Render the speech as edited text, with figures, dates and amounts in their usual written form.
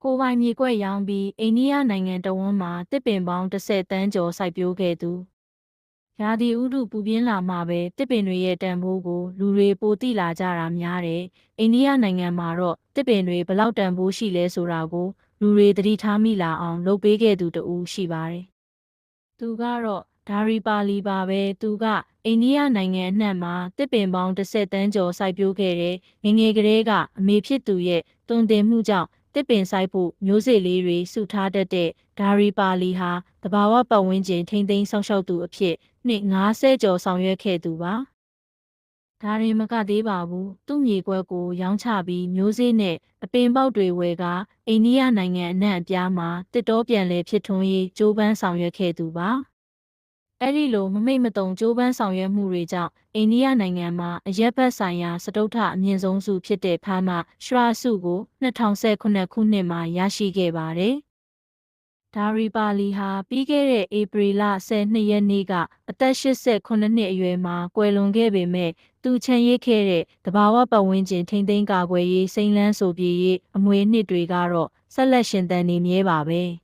ကိုပိုင်မြေကွက်ရောင်းပြီးအိန္ဒိယနိုင်ငံတဝန်းမှာတစ်ပင်ပေါင်း10တန်းကျော်စိုက်ပျိုးခဲ့သူရာသီဥတုပူပြင်းလာမှပဲတစ်ပင်တွေရဲ့တန်ဖိုးကိုလူတွေပိုသိလာကြတာများတယ်အိန္ဒိယနိုင်ငံမှာတော့တစ်ပင်တွေဘလောက်တန်ဖိုးရှိလဲဆိုတာကိုလူတွေသတိထားမိလာအောင်လုပ်ပေးခဲ့သူတဦးရှိပါတယ်သူကတော့ဒါရီပါလီပါပဲသူကအိန္ဒိယနိုင်ငံအနှံ့မှာတစ်ပင်ပေါင်း10တန်းကျော်စိုက်ပျိုးခဲ့တဲ့ငယ်ငယ်ကလေးကအမေဖြစ်သူရဲ့တွင်တင်မှုကြောင့်တစ်ပင်စိုက်ဖို့မျိုးစေ့လေးတွေစုထားတတ်တဲ့ဒါရီပါလီဟာတဘာဝပတ်ဝန်းကျင်ထိန်းသိမ်းစောင့်ရှောက်သူအဖြစ်နှစ်90ကျော်ဆောင်ရွက်ခဲ့သူပါဒါရင်မကသေးပါဘူးသူ့မြေကွက်ကိုရောင်းချပြီးမျိုးစေ့နဲ့အပင်ပေါက်တွေဝယ်ကအိန္ဒိယနိုင်ငံအနှံ့အပြားမှာတစ်တောပြန်လည်ဖြစ်ထွန်းရေးကြိုးပမ်းဆောင်ရွက်ခဲ့သူပါအဲ့ဒီလိုမမိတ်မတုံကြိုးပမ်းဆောင်ရွက်မှုတွေကြောင့်အိန္ဒိယနိုင်ငံမှာအရက်ဘတ်ဆိုင်ရာစတုတ္ထအမြင့်ဆုံးဆုဖြစ်တဲ့ဖာမရှရာဆုကို2019ခုနှစ်မှာရရှိခဲ့ပါတယ်။ဒါရီပါလီဟာပြီးခဲ့တဲ့ဧပြီလ12ရက်နေ့ကအသက်89နှစ်အရွယ်မှာကွယ်လွန်ခဲ့ပေမဲ့သူချန်ရိတ်ခဲ့တဲ့တဘာဝပတ်ဝန်းကျင်ထိန်းသိမ်းကာကွယ်ရေးစိမ်းလန်းဆိုပြေးရေးအမွေအနှစ်တွေကတော့ဆက်လက်ရှင်သန်နေမြဲပါပဲ။